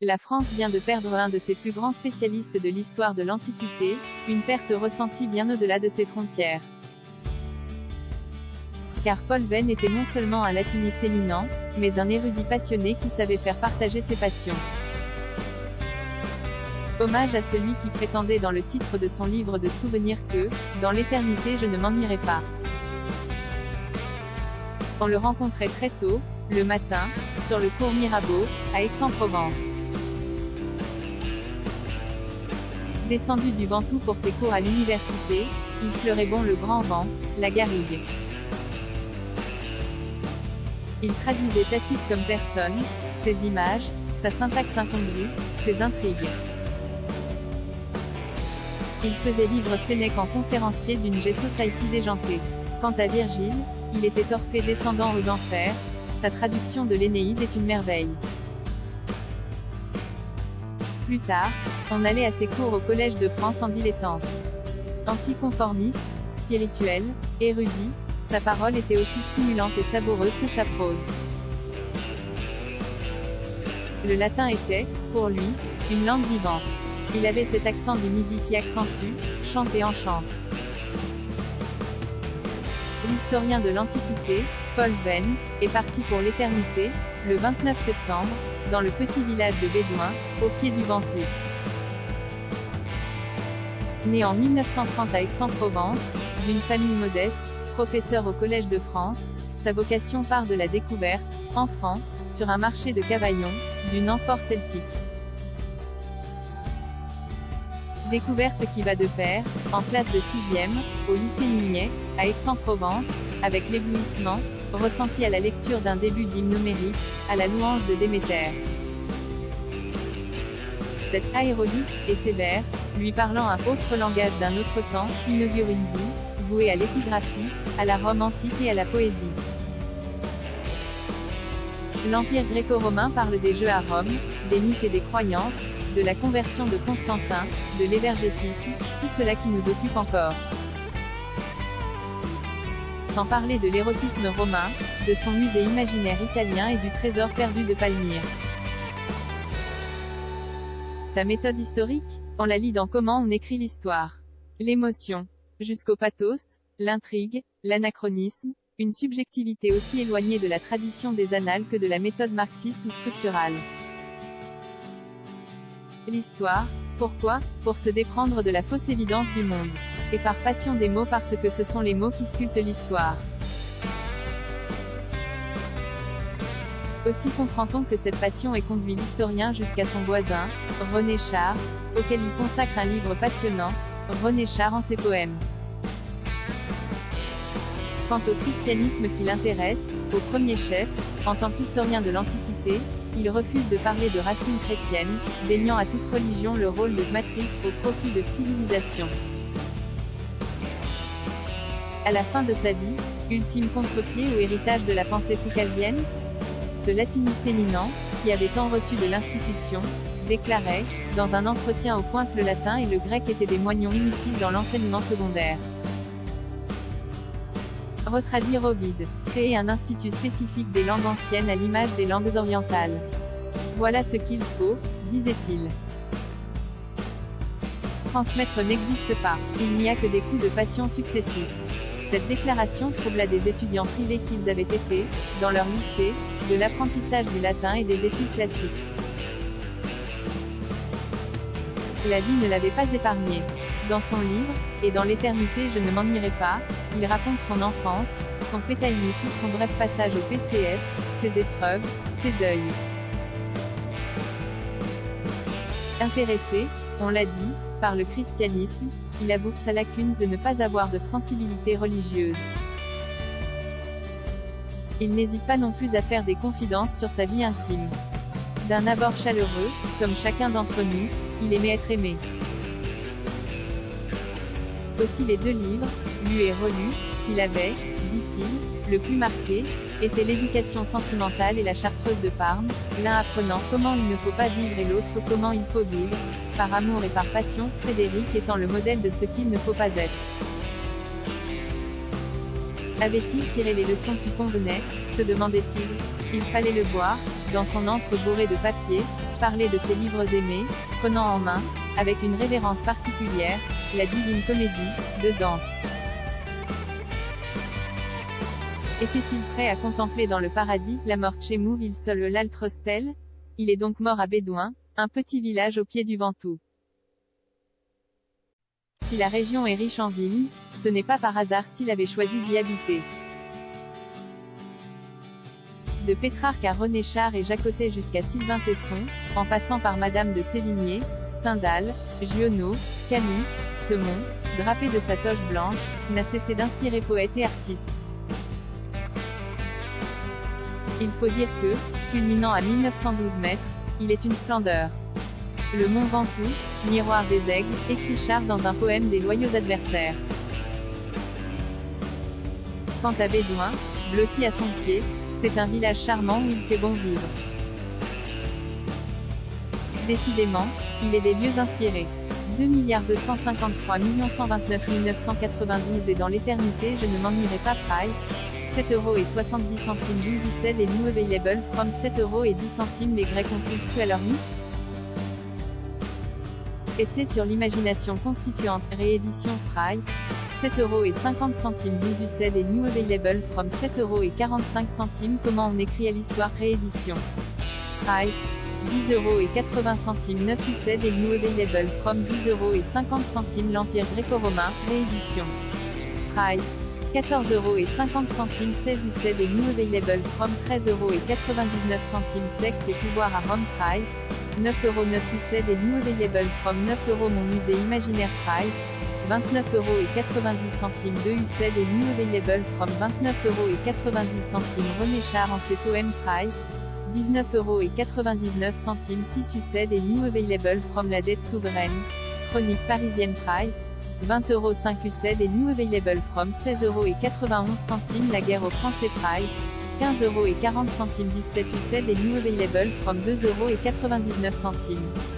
La France vient de perdre un de ses plus grands spécialistes de l'histoire de l'Antiquité, une perte ressentie bien au-delà de ses frontières. Car Paul Venn était non seulement un latiniste éminent, mais un érudit passionné qui savait faire partager ses passions. Hommage à celui qui prétendait dans le titre de son livre de souvenirs que, dans l'éternité je ne m'ennuierai pas. On le rencontrait très tôt, le matin, sur le cours Mirabeau, à Aix-en-Provence. Descendu du Ventoux pour ses cours à l'université, il fleurait bon le grand vent, la garrigue. Il traduisait Tacite comme personne, ses images, sa syntaxe incongrue, ses intrigues. Il faisait vivre Sénèque en conférencier d'une G-Society déjantée. Quant à Virgile, il était Orphée descendant aux enfers, sa traduction de l'Énéide est une merveille. Plus tard, on allait à ses cours au Collège de France en dilettante. Anticonformiste, spirituel, érudit, sa parole était aussi stimulante et savoureuse que sa prose. Le latin était, pour lui, une langue vivante. Il avait cet accent du Midi qui accentue, chante et enchante. L'historien de l'Antiquité, Paul Venn, est parti pour l'éternité, le 29 septembre, dans le petit village de Bédouin, au pied du Ventoux. Né en 1930 à Aix-en-Provence, d'une famille modeste, professeur au Collège de France, sa vocation part de la découverte, enfant, sur un marché de Cavaillon, d'une amphore celtique. Découverte qui va de pair, en classe de 6e, au lycée Mignet, à Aix-en-Provence, avec l'éblouissement, ressenti à la lecture d'un début d'hymne homérique, à la louange de Déméter. Cet aérolique et sévère, lui parlant un autre langage d'un autre temps, inaugure une vie, vouée à l'épigraphie, à la Rome antique et à la poésie. L'Empire gréco-romain parle des jeux à Rome, des mythes et des croyances, de la conversion de Constantin, de l'évergétisme, tout cela qui nous occupe encore. Sans parler de l'érotisme romain, de son musée imaginaire italien et du trésor perdu de Palmyre. Sa méthode historique, on la lit dans Comment on écrit l'histoire. L'émotion, jusqu'au pathos, l'intrigue, l'anachronisme, une subjectivité aussi éloignée de la tradition des annales que de la méthode marxiste ou structurale. L'histoire, pourquoi? Pour se déprendre de la fausse évidence du monde. Et par passion des mots parce que ce sont les mots qui sculptent l'histoire. Aussi comprend-on que cette passion ait conduit l'historien jusqu'à son voisin, René Char, auquel il consacre un livre passionnant, René Char en ses poèmes. Quant au christianisme qui l'intéresse, au premier chef, en tant qu'historien de l'Antiquité, il refuse de parler de racines chrétiennes, déniant à toute religion le rôle de matrice au profit de civilisation. À la fin de sa vie, ultime contre-pied ou héritage de la pensée foucaldienne, ce latiniste éminent, qui avait tant reçu de l'institution, déclarait, dans un entretien au point que le latin et le grec étaient des moignons inutiles dans l'enseignement secondaire. Retraduire Ovide, créer un institut spécifique des langues anciennes à l'image des langues orientales. Voilà ce qu'il faut, disait-il. Transmettre n'existe pas, il n'y a que des coups de passion successifs. Cette déclaration troubla des étudiants privés qu'ils avaient été, dans leur lycée, de l'apprentissage du latin et des études classiques. La vie ne l'avait pas épargné. Dans son livre, Et dans l'éternité je ne m'ennuierai pas, il raconte son enfance, son pétainisme, son bref passage au PCF, ses épreuves, ses deuils. Intéressé, on l'a dit, par le christianisme, il avoue sa lacune de ne pas avoir de sensibilité religieuse. Il n'hésite pas non plus à faire des confidences sur sa vie intime. D'un abord chaleureux, comme chacun d'entre nous, il aimait être aimé. Aussi les deux livres, lus et relus, qu'il avait, dit-il, le plus marqué, étaient l'éducation sentimentale et la chartreuse de Parme, l'un apprenant comment il ne faut pas vivre et l'autre comment il faut vivre, par amour et par passion, Frédéric étant le modèle de ce qu'il ne faut pas être. Avait-il tiré les leçons qui convenaient, se demandait-il? Il fallait le boire, dans son antre bourré de papier, parlait de ses livres aimés, prenant en main, avec une révérence particulière, la Divine Comédie, de Dante. Était-il prêt à contempler dans le paradis la mort chez Mouville seul l'Altrostel? Il est donc mort à Bédouin, un petit village au pied du Ventoux. Si la région est riche en vignes, ce n'est pas par hasard s'il avait choisi d'y habiter. De Pétrarque à René Char et Jacotet jusqu'à Sylvain Tesson, en passant par Madame de Sévigné, Stendhal, Giono, Camus, Semon, drapé de sa toge blanche, n'a cessé d'inspirer poètes et artistes. Il faut dire que, culminant à 1912 mètres, il est une splendeur. Le mont Ventoux, miroir des aigles, écrit Char dans un poème des loyaux adversaires. Quant à Bédouin, blotti à son pied, c'est un village charmant où il fait bon vivre. Décidément, il est des lieux inspirés. 2 253 129 992 et dans l'éternité je ne m'ennuierai pas Price. 7,70 € do you said et new available from 7,10 € les Grecs ont-ils cru à leur mythe? Essai sur l'imagination constituante, réédition Price. 7,50 € do you said et new available from 7,45 € comment on écrit à l'histoire réédition. Price. 10,80 € neuf you said et new available from 10,50 € l'Empire gréco-romain, réédition. Price. 14,50 € 16 you said et new available from 13,99 € sexe et pouvoir à Rome Price. 9,09 € you said et new available from 9 € mon musée imaginaire Price. 29,90 € de you said et new available from 29,90 € René Char en ses poèmes Price. 19,99 € 6 you said et new available from la dette souveraine. Chronique parisienne Price. 20,05 € you said et new available from 16,91 € la guerre aux Français Price. 15,40 € 17 you said et new available from 2,99 €.